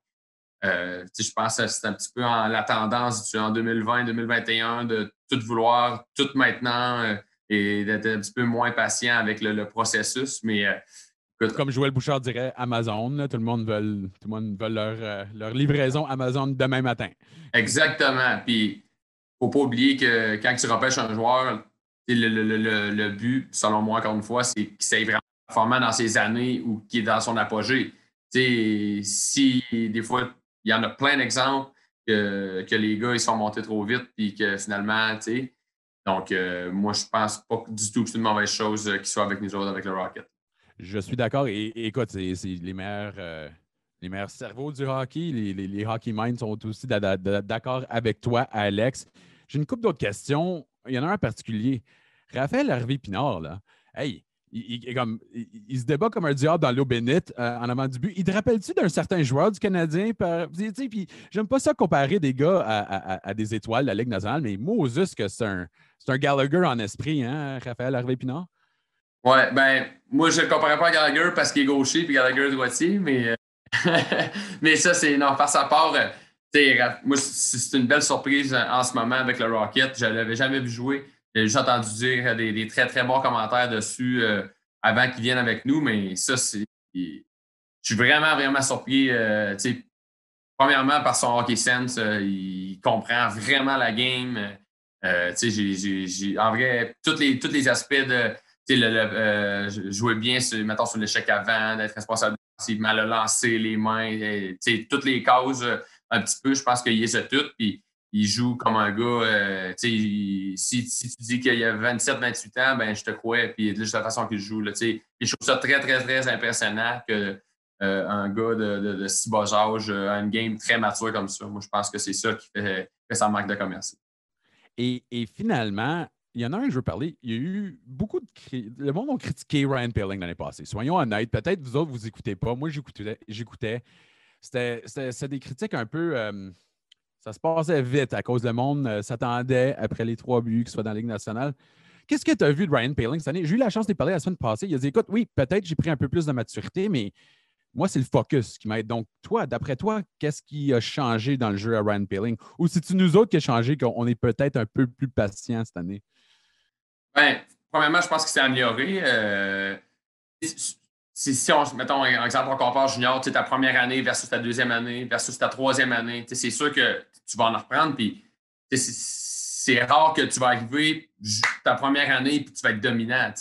je pense que c'est un petit peu la tendance en 2020-2021 de tout vouloir, tout maintenant et d'être un petit peu moins patient avec le processus. Mais écoute, comme Joël Bouchard dirait, Amazon, là, tout le monde veut leur livraison Amazon demain matin. exactement. Puis, faut pas oublier que quand tu repêches un joueur, le but, selon moi, encore une fois, c'est qu'il soit vraiment performant dans ses années ou qu'il est dans son apogée. Si des fois, il y en a plein d'exemples que les gars ils sont montés trop vite puis que finalement, donc moi, je pense pas du tout que c'est une mauvaise chose qu'ils soient avec nous autres, avec le Rocket. Je suis d'accord. Et écoute, c'est les meilleurs cerveaux du hockey. Les hockey minds sont aussi d'accord avec toi, Alex. J'ai une couple d'autres questions. Il y en a un en particulier. Raphaël Harvey-Pinard, là, hey, il se débat comme un diable dans l'eau bénite en avant du but. Il te rappelle-tu d'un certain joueur du Canadien? Puis j'aime pas ça comparer des gars à des étoiles de la Ligue nationale, mais Moses, que c'est un Gallagher en esprit, hein, Raphaël Harvey-Pinard? Ouais, ben, moi, je ne le comparais pas à Gallagher parce qu'il est gaucher puis Gallagher est droitier, mais, mais ça, c'est. Non, par sa part, moi, c'est une belle surprise en ce moment avec le Rocket. Je ne l'avais jamais vu jouer. J'ai juste entendu dire des très, très bons commentaires dessus avant qu'il vienne avec nous, mais ça, c'est. Je suis vraiment, vraiment surpris. Premièrement, par son hockey sense, il comprend vraiment la game. En vrai, tous les aspects de jouer bien, mettons, sur l'échec avant, d'être responsable défensivement, le lancer, les mains, toutes les causes, un petit peu, je pense qu'il les a toutes. Puis il joue comme un gars. Si tu dis qu'il a 27-28 ans, ben je te crois. Puis de la façon qu'il joue. Là, je trouve ça très, très, très impressionnant que un gars de si bas âge a une game très mature comme ça. Moi, je pense que c'est ça qui fait sa marque de commerce. Et finalement, il y en a un que je veux parler. Il y a eu beaucoup de. Le monde a critiqué Ryan Poehling l'année passée. Soyons honnêtes. Peut-être vous autres, vous n'écoutez pas. Moi, j'écoutais. C'était des critiques un peu. Ça se passait vite à cause le monde s'attendait après les 3 buts qu'il soit dans la Ligue nationale. Qu'est-ce que tu as vu de Ryan Poehling cette année? J'ai eu la chance de parler la semaine passée. Il a dit écoute, oui, peut-être j'ai pris un peu plus de maturité, mais moi, c'est le focus qui m'aide. Donc, toi, d'après toi, qu'est-ce qui a changé dans le jeu à Ryan Poehling? Ou c'est-tu nous autres qui a changé, qu'on est peut-être un peu plus patient cette année? Bien, premièrement, je pense qu'il s'est amélioré. Si on, mettons, un exemple, on compare junior, ta première année versus ta deuxième année versus ta troisième année, c'est sûr que tu vas en reprendre. Puis, c'est rare que tu vas arriver ta première année et tu vas être dominant,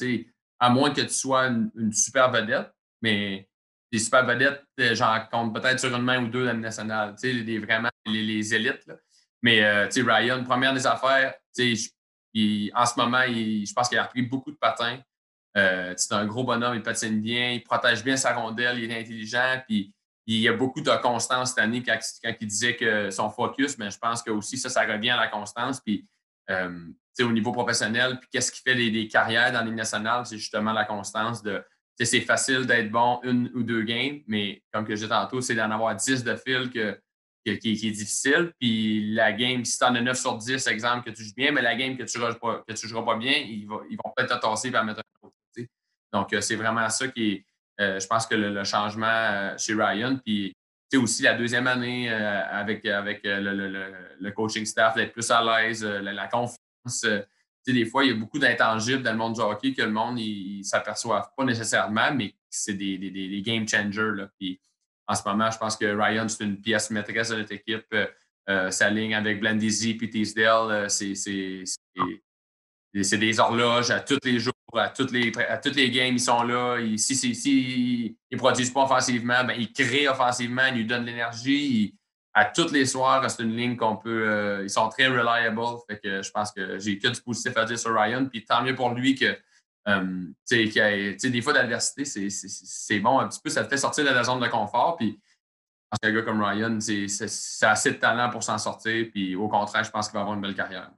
à moins que tu sois une super vedette. Mais des super vedettes, j'en compte peut-être sur une main ou deux dans le national, vraiment les élites. Là. Mais Ryan, première des affaires, en ce moment, je pense qu'il a repris beaucoup de patins. C'est un gros bonhomme, il patine bien, il protège bien sa rondelle, il est intelligent, puis il y a beaucoup de constance cette année quand il disait que son focus, mais je pense que aussi ça revient à la constance. Puis au niveau professionnel, puis qu'est-ce qui fait des carrières dans les nationales, c'est justement la constance de. C'est facile d'être bon une ou deux games, mais comme que je disais tantôt, c'est d'en avoir 10 de fil qui est difficile. Puis la game, si tu en as 9 sur 10, exemple, que tu joues bien, mais la game que tu ne joueras pas bien, ils vont peut-être te tasser et mettre un autre. Donc, c'est vraiment ça qui est, je pense que le changement chez Ryan. Puis, aussi la deuxième année avec le coaching staff, d'être plus à l'aise, la confiance. Des fois, il y a beaucoup d'intangibles dans le monde du hockey que le monde ne s'aperçoit pas nécessairement, mais c'est des game changers. Là. Puis, en ce moment, je pense que Ryan, c'est une pièce maîtresse de notre équipe. Sa ligne avec Blandisi et Teasdale, c'est des horloges à tous les jours. À toutes les games, ils sont là. Si ils produisent pas offensivement, ben, ils créent offensivement, ils nous donnent de l'énergie. À tous les soirs, c'est une ligne qu'on peut. Ils sont très reliable. Fait que je pense que j'ai que du positif à dire sur Ryan. Puis tant mieux pour lui que. Des fois, l'adversité, c'est bon un petit peu. Ça te fait sortir de la zone de confort. Puis je pense qu'un gars comme Ryan, c'est assez de talent pour s'en sortir. Puis au contraire, je pense qu'il va avoir une belle carrière.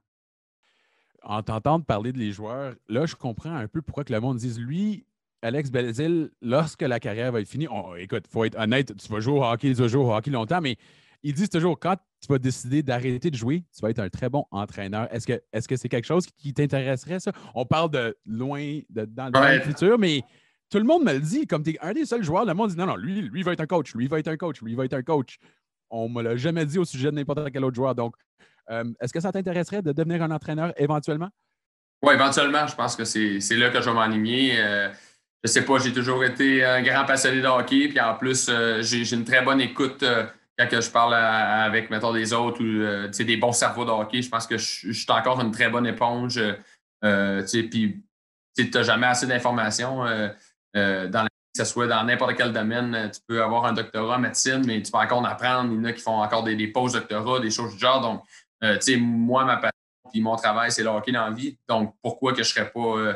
En t'entendant parler de les joueurs, là, je comprends un peu pourquoi que le monde dise lui, Alex Belzile, lorsque la carrière va être finie, écoute, il faut être honnête, tu vas jouer au hockey, tu vas jouer au hockey longtemps, mais ils disent toujours quand tu vas décider d'arrêter de jouer, tu vas être un très bon entraîneur. Est-ce que c'est quelque chose qui t'intéresserait, ça? On parle de loin, dans le futur, mais tout le monde me le dit. Comme tu es un des seuls joueurs, le monde dit non, lui va être un coach, lui va être un coach, lui va être un coach. On ne me l'a jamais dit au sujet de n'importe quel autre joueur. Donc, est-ce que ça t'intéresserait de devenir un entraîneur éventuellement? Oui, éventuellement, je pense que c'est là que je vais m'aligner. Je sais pas, j'ai toujours été un grand passionné de hockey. Puis en plus, j'ai une très bonne écoute quand je parle avec, mettons, des autres ou des bons cerveaux de hockey. Je pense que je suis encore une très bonne éponge. Puis tu n'as jamais assez d'informations que ce soit dans n'importe quel domaine. Tu peux avoir un doctorat en médecine, mais tu peux encore en apprendre. Il y en a qui font encore des post-doctorats, des choses du genre. Donc, moi, ma passion et mon travail, c'est le hockey dans la vie. Donc, pourquoi que je serais pas...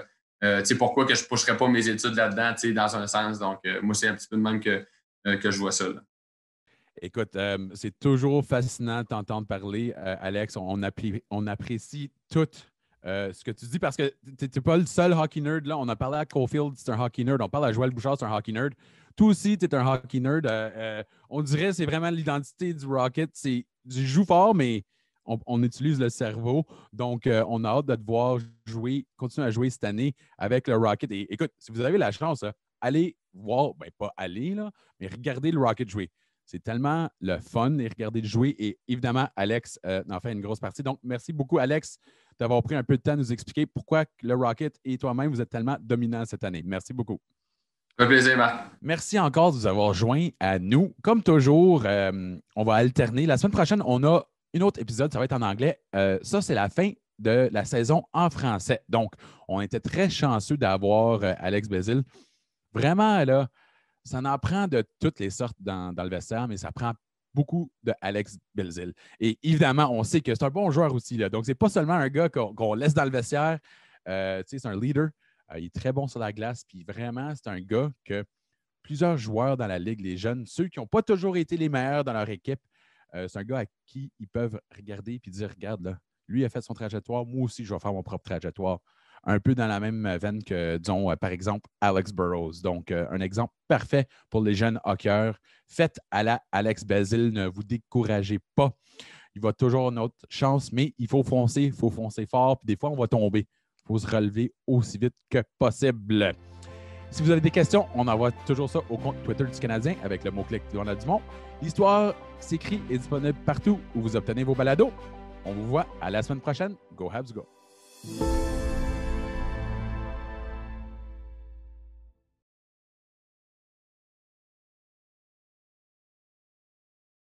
pourquoi que je ne pousserais pas mes études là-dedans, dans un sens. Donc, moi, c'est un petit peu de même que je vois ça. Là. Écoute, c'est toujours fascinant de t'entendre parler, Alex. On apprécie tout ce que tu dis parce que tu n'es pas le seul hockey nerd. Là. On a parlé à Caulfield, c'est un hockey nerd. On parle à Joël Bouchard, c'est un hockey nerd. Toi aussi, tu es un hockey nerd. On dirait que c'est vraiment l'identité du Rocket. C'est du joue fort, mais on utilise le cerveau. Donc, on a hâte de te voir jouer, continuer à jouer cette année avec le Rocket. Et écoute, si vous avez la chance, allez voir, pas aller, là, mais regardez le Rocket jouer. C'est tellement le fun et regarder le jouer. Et évidemment, Alex en fait une grosse partie. Donc, merci beaucoup, Alex, d'avoir pris un peu de temps à nous expliquer pourquoi le Rocket et toi-même, vous êtes tellement dominants cette année. Merci beaucoup. Ça fait plaisir, Marc. Merci encore de vous avoir joints à nous. Comme toujours, on va alterner. La semaine prochaine, on a un autre épisode, ça va être en anglais. Ça, c'est la fin de la saison en français. Donc, on était très chanceux d'avoir Alex Belzile. Vraiment, là, ça en prend de toutes les sortes dans le vestiaire, mais ça prend beaucoup de Alex Belzile. Et évidemment, on sait que c'est un bon joueur aussi. Là. Donc, ce n'est pas seulement un gars qu'on laisse dans le vestiaire. C'est un leader. Il est très bon sur la glace. Puis vraiment, c'est un gars que plusieurs joueurs dans la Ligue, les jeunes, ceux qui n'ont pas toujours été les meilleurs dans leur équipe, c'est un gars à qui ils peuvent regarder et dire, regarde, là, lui a fait son trajectoire, moi aussi, je vais faire mon propre trajectoire. Un peu dans la même veine que, disons, par exemple, Alex Burrows. Donc, un exemple parfait pour les jeunes hockeyeurs. Faites à la Alex Belzile, ne vous découragez pas. Il va toujours avoir une autre chance, mais il faut foncer fort, puis des fois, on va tomber. Il faut se relever aussi vite que possible. Si vous avez des questions, on envoie toujours ça au compte Twitter du Canadien avec le mot-clic Donald Dumont. L'histoire s'écrit et est disponible partout où vous obtenez vos balados. On vous voit à la semaine prochaine. Go Habs, go!